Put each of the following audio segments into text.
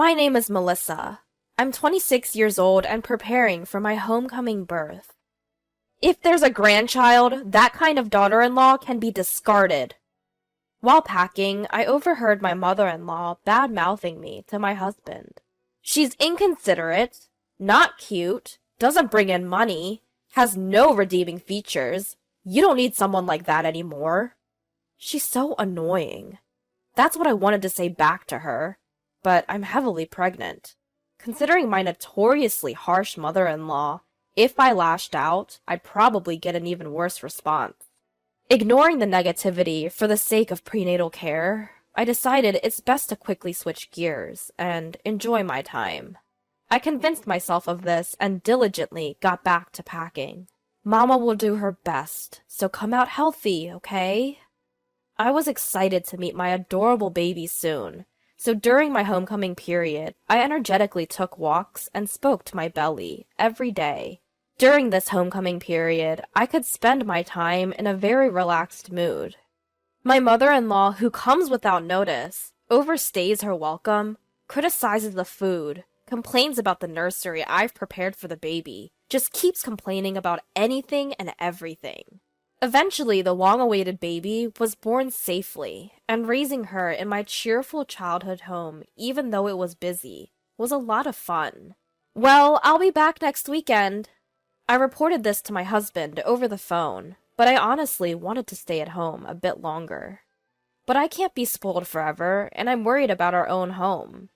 My name is Melissa. I'm 26 years old and preparing for my homecoming birth. If there's a grandchild, that kind of daughter-in-law can be discarded. While packing, I overheard my mother-in-law bad-mouthing me to my husband. She's inconsiderate, not cute, doesn't bring in money, has no redeeming features. You don't need someone like that anymore. She's so annoying. That's what I wanted to say back to her, but I'm heavily pregnant. Considering my notoriously harsh mother-in-law, if I lashed out, I'd probably get an even worse response. Ignoring the negativity for the sake of prenatal care, I decided it's best to quickly switch gears and enjoy my time. I convinced myself of this and diligently got back to packing. Mama will do her best, so come out healthy, okay? I was excited to meet my adorable baby soon, so during my homecoming period, I energetically took walks and spoke to my belly every day. During this homecoming period, I could spend my time in a very relaxed mood. My mother-in-law, who comes without notice, overstays her welcome, criticizes the food, complains about the nursery I've prepared for the baby, just keeps complaining about anything and everything. Eventually, the long-awaited baby was born safely, and raising her in my cheerful childhood home, even though it was busy, was a lot of fun. Well, I'll be back next weekend. I reported this to my husband over the phone, but I honestly wanted to stay at home a bit longer. But I can't be spoiled forever, and I'm worried about our own home.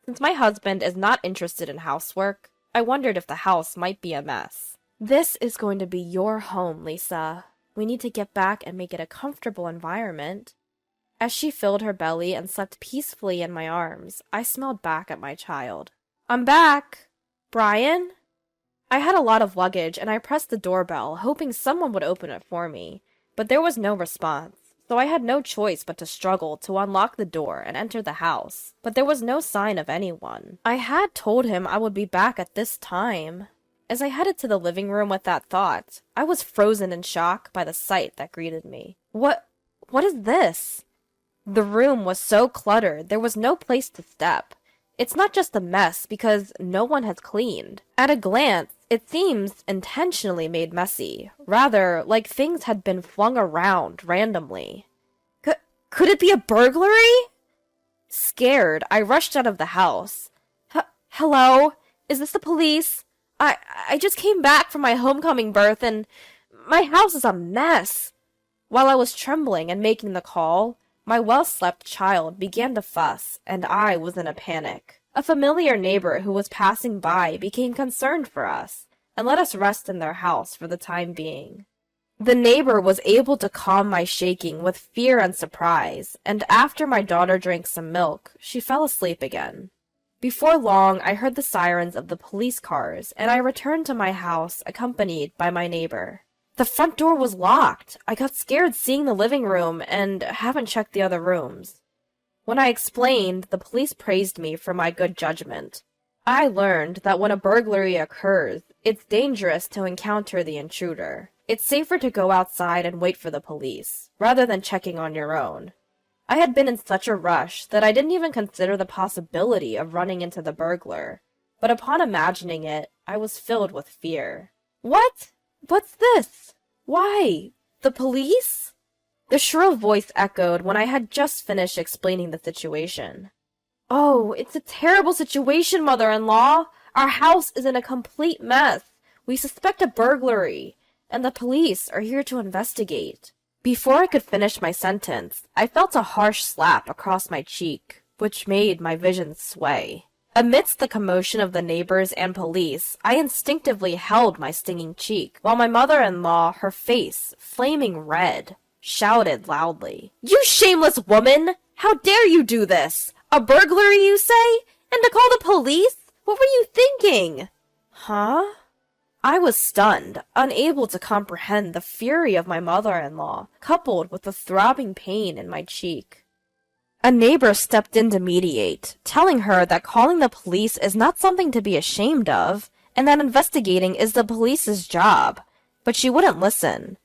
Since my husband is not interested in housework, I wondered if the house might be a mess. This is going to be your home, Lisa. We need to get back and make it a comfortable environment. As she filled her belly and slept peacefully in my arms, I smiled back at my child. I'm back! Brian? I had a lot of luggage and I pressed the doorbell, hoping someone would open it for me, but there was no response, so I had no choice but to struggle to unlock the door and enter the house, but there was no sign of anyone. I had told him I would be back at this time. As I headed to the living room with that thought, I was frozen in shock by the sight that greeted me. What is this? The room was so cluttered, there was no place to step. It's not just a mess because no one has cleaned. At a glance, it seems intentionally made messy, rather like things had been flung around randomly. Could it be a burglary? Scared, I rushed out of the house. Hello? Is this the police? I just came back from my homecoming birth and my house is a mess. While I was trembling and making the call, my well-slept child began to fuss, and I was in a panic. A familiar neighbor who was passing by became concerned for us, and let us rest in their house for the time being. The neighbor was able to calm my shaking with fear and surprise, and after my daughter drank some milk, she fell asleep again. Before long, I heard the sirens of the police cars, and I returned to my house accompanied by my neighbor. The front door was locked. I got scared seeing the living room and haven't checked the other rooms. When I explained, the police praised me for my good judgment. I learned that when a burglary occurs, it's dangerous to encounter the intruder. It's safer to go outside and wait for the police, rather than checking on your own. I had been in such a rush that I didn't even consider the possibility of running into the burglar, but upon imagining it, I was filled with fear. What? What's this? Why? The police? The shrill voice echoed when I had just finished explaining the situation. Oh, it's a terrible situation, mother-in-law. Our house is in a complete mess. We suspect a burglary, and the police are here to investigate. Before I could finish my sentence, I felt a harsh slap across my cheek, which made my vision sway. Amidst the commotion of the neighbors and police, I instinctively held my stinging cheek, while my mother-in-law, her face flaming red, shouted loudly, "You shameless woman! How dare you do this? A burglary, you say? And to call the police? What were you thinking?" Huh? I was stunned, unable to comprehend the fury of my mother-in-law, coupled with the throbbing pain in my cheek. A neighbor stepped in to mediate, telling her that calling the police is not something to be ashamed of, and that investigating is the police's job, but she wouldn't listen.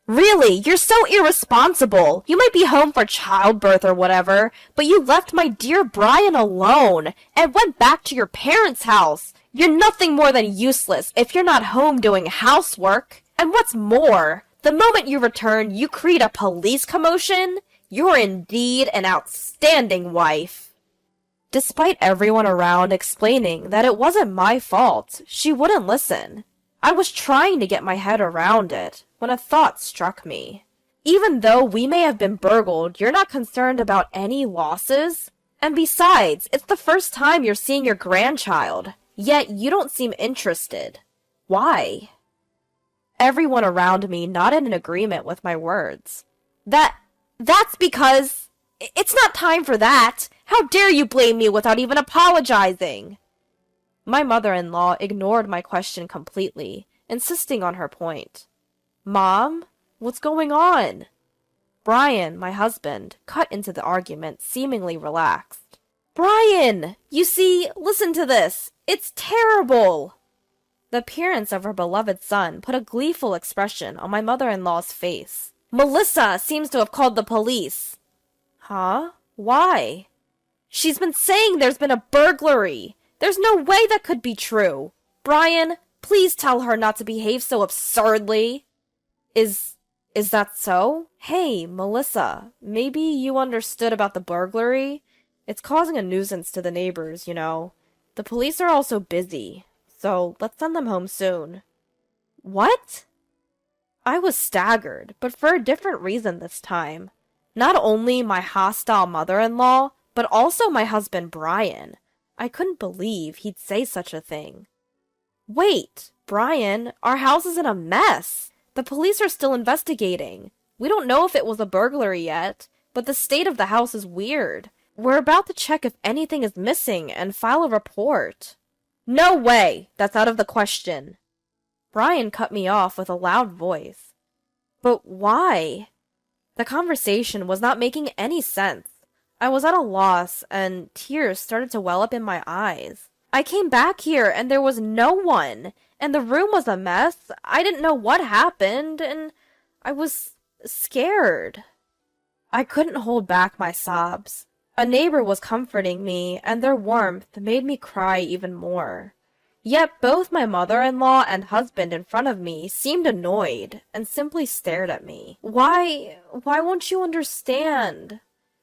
Really, you're so irresponsible. You might be home for childbirth or whatever, but you left my dear Brian alone and went back to your parents' house. You're nothing more than useless if you're not home doing housework. And what's more, the moment you return, you create a police commotion. You're indeed an outstanding wife. Despite everyone around explaining that it wasn't my fault, she wouldn't listen. I was trying to get my head around it when a thought struck me. Even though we may have been burgled, you're not concerned about any losses? And besides, it's the first time you're seeing your grandchild, yet you don't seem interested. Why? Everyone around me nodded in agreement with my words. That's because... It's not time for that! How dare you blame me without even apologizing? My mother-in-law ignored my question completely, insisting on her point. Mom, what's going on? Brian, my husband, cut into the argument, seemingly relaxed. Brian! You see, listen to this. It's terrible! The appearance of her beloved son put a gleeful expression on my mother-in-law's face. Melissa seems to have called the police. Huh? Why? She's been saying there's been a burglary. There's no way that could be true. Brian, please tell her not to behave so absurdly. Is that so? Hey, Melissa, maybe you understood about the burglary? It's causing a nuisance to the neighbors, you know. The police are also busy, so let's send them home soon. What? I was staggered, but for a different reason this time. Not only my hostile mother-in-law, but also my husband Brian. I couldn't believe he'd say such a thing. Wait, Brian, our house is in a mess. The police are still investigating. We don't know if it was a burglary yet, but the state of the house is weird. We're about to check if anything is missing and file a report. No way! That's out of the question. Brian cut me off with a loud voice. But why? The conversation was not making any sense. I was at a loss, and tears started to well up in my eyes. I came back here, and there was no one, and the room was a mess. I didn't know what happened, and I was scared. I couldn't hold back my sobs. A neighbor was comforting me, and their warmth made me cry even more. Yet both my mother-in-law and husband in front of me seemed annoyed, and simply stared at me. Why won't you understand?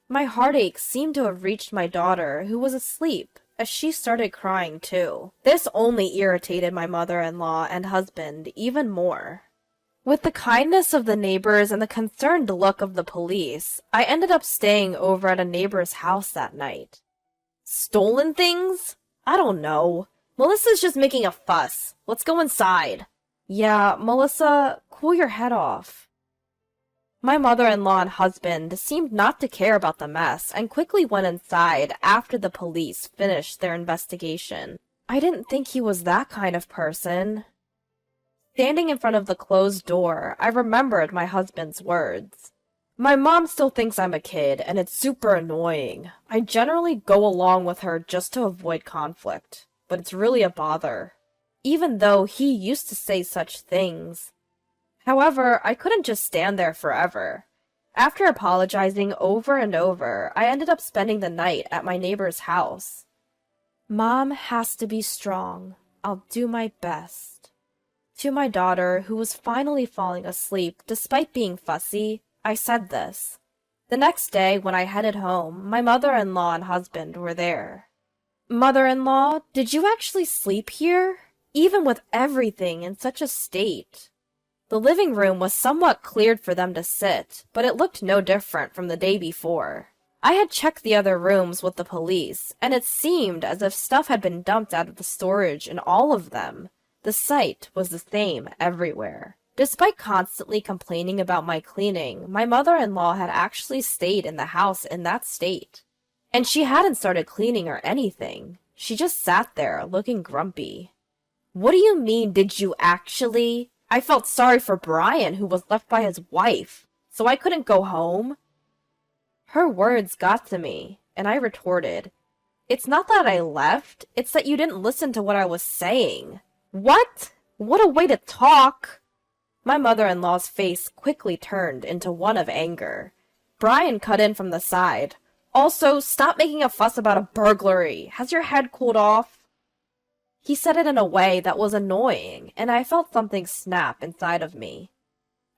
My heartache seemed to have reached my daughter, who was asleep, as she started crying too. This only irritated my mother-in-law and husband even more. With the kindness of the neighbors and the concerned look of the police, I ended up staying over at a neighbor's house that night. Stolen things? I don't know. Melissa's just making a fuss. Let's go inside. Yeah, Melissa, cool your head off. My mother-in-law and husband seemed not to care about the mess and quickly went inside after the police finished their investigation. I didn't think he was that kind of person. Standing in front of the closed door, I remembered my husband's words. My mom still thinks I'm a kid, and it's super annoying. I generally go along with her just to avoid conflict, but it's really a bother. Even though he used to say such things. However, I couldn't just stand there forever. After apologizing over and over, I ended up spending the night at my neighbor's house. Mom has to be strong. I'll do my best. To my daughter, who was finally falling asleep despite being fussy, I said this. The next day, when I headed home, my mother-in-law and husband were there. Mother-in-law, did you actually sleep here? Even with everything in such a state. The living room was somewhat cleared for them to sit, but it looked no different from the day before. I had checked the other rooms with the police, and it seemed as if stuff had been dumped out of the storage in all of them. The sight was the same everywhere. Despite constantly complaining about my cleaning, my mother-in-law had actually stayed in the house in that state. And she hadn't started cleaning or anything. She just sat there, looking grumpy. What do you mean, did you actually? I felt sorry for Brian, who was left by his wife, so I couldn't go home. Her words got to me, and I retorted, It's not that I left, it's that you didn't listen to what I was saying. What? What a way to talk! My mother-in-law's face quickly turned into one of anger. Brian cut in from the side. Also, stop making a fuss about a burglary. Has your head cooled off? He said it in a way that was annoying, and I felt something snap inside of me.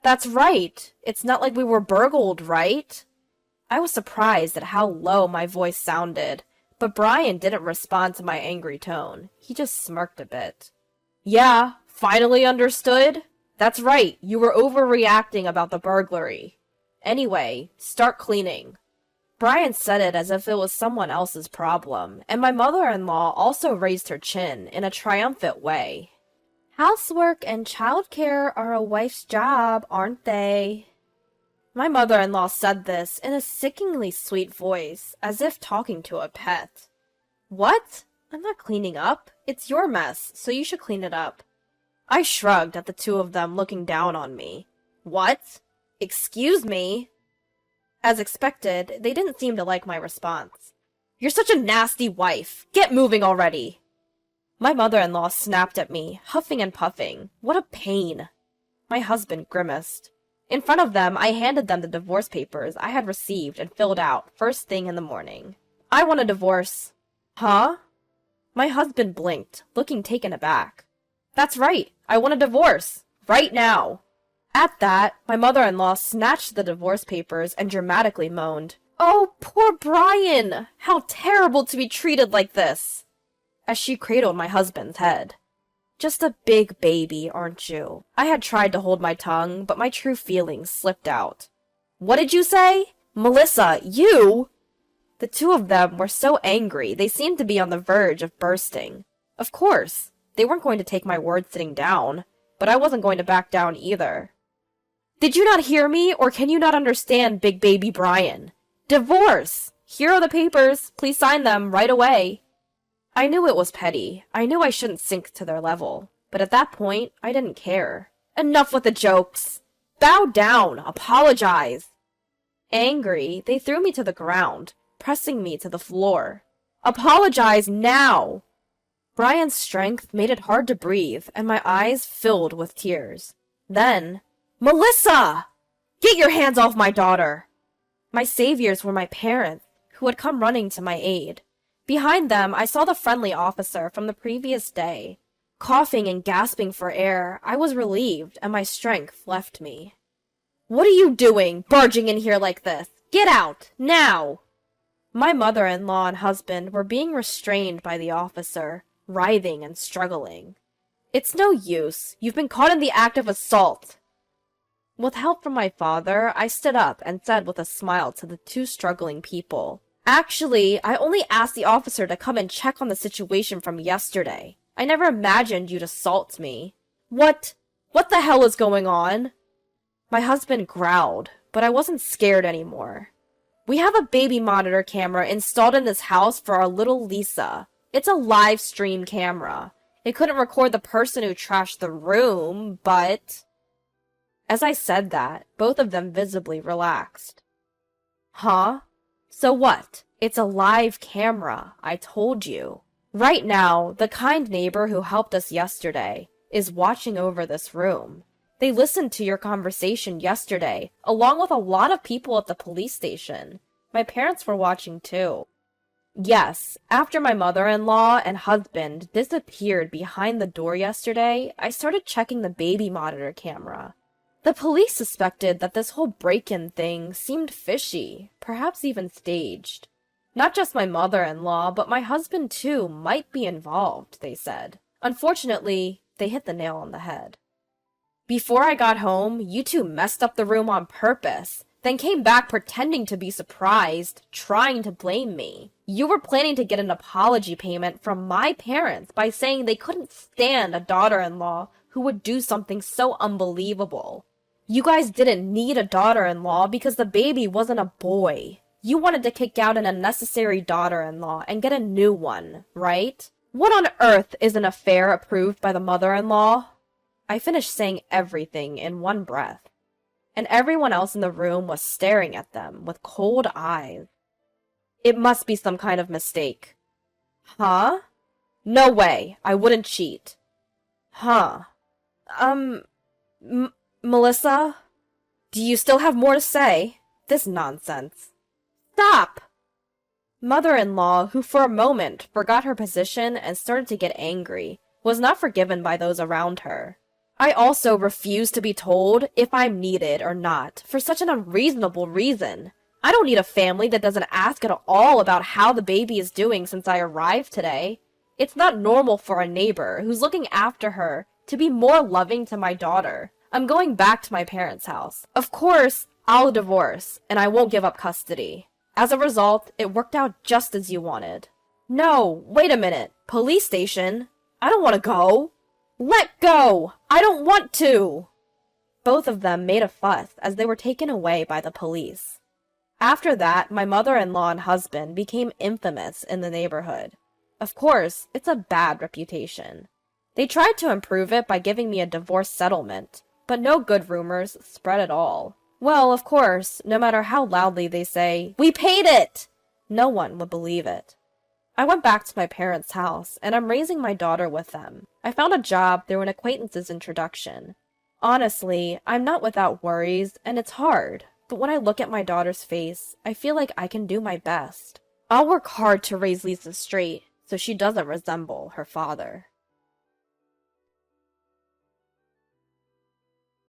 That's right. It's not like we were burgled, right? I was surprised at how low my voice sounded, but Brian didn't respond to my angry tone. He just smirked a bit. Yeah, finally understood? That's right, you were overreacting about the burglary. Anyway, start cleaning. Brian said it as if it was someone else's problem, and my mother-in-law also raised her chin in a triumphant way. Housework and childcare are a wife's job, aren't they? My mother-in-law said this in a sickeningly sweet voice, as if talking to a pet. What? I'm not cleaning up. It's your mess, so you should clean it up. I shrugged at the two of them looking down on me. What? Excuse me? As expected, they didn't seem to like my response. You're such a nasty wife. Get moving already. My mother-in-law snapped at me, huffing and puffing. What a pain. My husband grimaced. In front of them, I handed them the divorce papers I had received and filled out first thing in the morning. I want a divorce. Huh? My husband blinked, looking taken aback. That's right. I want a divorce. Right now. At that, my mother-in-law snatched the divorce papers and dramatically moaned, Oh, poor Brian! How terrible to be treated like this! As she cradled my husband's head. Just a big baby, aren't you? I had tried to hold my tongue, but my true feelings slipped out. What did you say? Melissa, you? The two of them were so angry they seemed to be on the verge of bursting. Of course, they weren't going to take my word sitting down, but I wasn't going to back down either. Did you not hear me, or can you not understand, big baby Brian? Divorce! Here are the papers. Please sign them right away. I knew it was petty. I knew I shouldn't sink to their level. But at that point, I didn't care. Enough with the jokes. Bow down. Apologize. Angry, they threw me to the ground, pressing me to the floor. Apologize now. Brian's strength made it hard to breathe, and my eyes filled with tears. Then, Melissa! Get your hands off my daughter! My saviors were my parents, who had come running to my aid. Behind them, I saw the friendly officer from the previous day. Coughing and gasping for air, I was relieved, and my strength left me. What are you doing, barging in here like this? Get out, now! My mother-in-law and husband were being restrained by the officer, writhing and struggling. It's no use. You've been caught in the act of assault. With help from my father, I stood up and said with a smile to the two struggling people, Actually, I only asked the officer to come and check on the situation from yesterday. I never imagined you'd assault me. What the hell is going on? My husband growled, but I wasn't scared anymore. We have a baby monitor camera installed in this house for our little Lisa. It's a live stream camera. It couldn't record the person who trashed the room, but... As I said that, both of them visibly relaxed. Huh? So what? It's a live camera, I told you. Right now, the kind neighbor who helped us yesterday is watching over this room. They listened to your conversation yesterday, along with a lot of people at the police station. My parents were watching too. Yes, after my mother-in-law and husband disappeared behind the door yesterday, I started checking the baby monitor camera. The police suspected that this whole break-in thing seemed fishy, perhaps even staged. Not just my mother-in-law, but my husband too might be involved, they said. Unfortunately, they hit the nail on the head. Before I got home, you two messed up the room on purpose, then came back pretending to be surprised, trying to blame me. You were planning to get an apology payment from my parents by saying they couldn't stand a daughter-in-law who would do something so unbelievable. You guys didn't need a daughter-in-law because the baby wasn't a boy. You wanted to kick out an unnecessary daughter-in-law and get a new one, right? What on earth is an affair approved by the mother-in-law? I finished saying everything in one breath, and everyone else in the room was staring at them with cold eyes. It must be some kind of mistake. Huh? No way, I wouldn't cheat. Huh. Melissa? Do you still have more to say? This nonsense. Stop! Mother-in-law, who for a moment forgot her position and started to get angry, was not forgiven by those around her. I also refuse to be told if I'm needed or not for such an unreasonable reason. I don't need a family that doesn't ask at all about how the baby is doing since I arrived today. It's not normal for a neighbor who's looking after her to be more loving to my daughter. I'm going back to my parents' house. Of course, I'll divorce, and I won't give up custody. As a result, it worked out just as you wanted. No, wait a minute. Police station? I don't want to go. Let go! I don't want to! Both of them made a fuss as they were taken away by the police. After that, my mother-in-law and husband became infamous in the neighborhood. Of course, it's a bad reputation. They tried to improve it by giving me a divorce settlement, but no good rumors spread at all. Well, of course, no matter how loudly they say, "We paid it!" no one would believe it. I went back to my parents' house, and I'm raising my daughter with them. I found a job through an acquaintance's introduction. Honestly, I'm not without worries, and it's hard, but when I look at my daughter's face, I feel like I can do my best. I'll work hard to raise Lisa straight, so she doesn't resemble her father.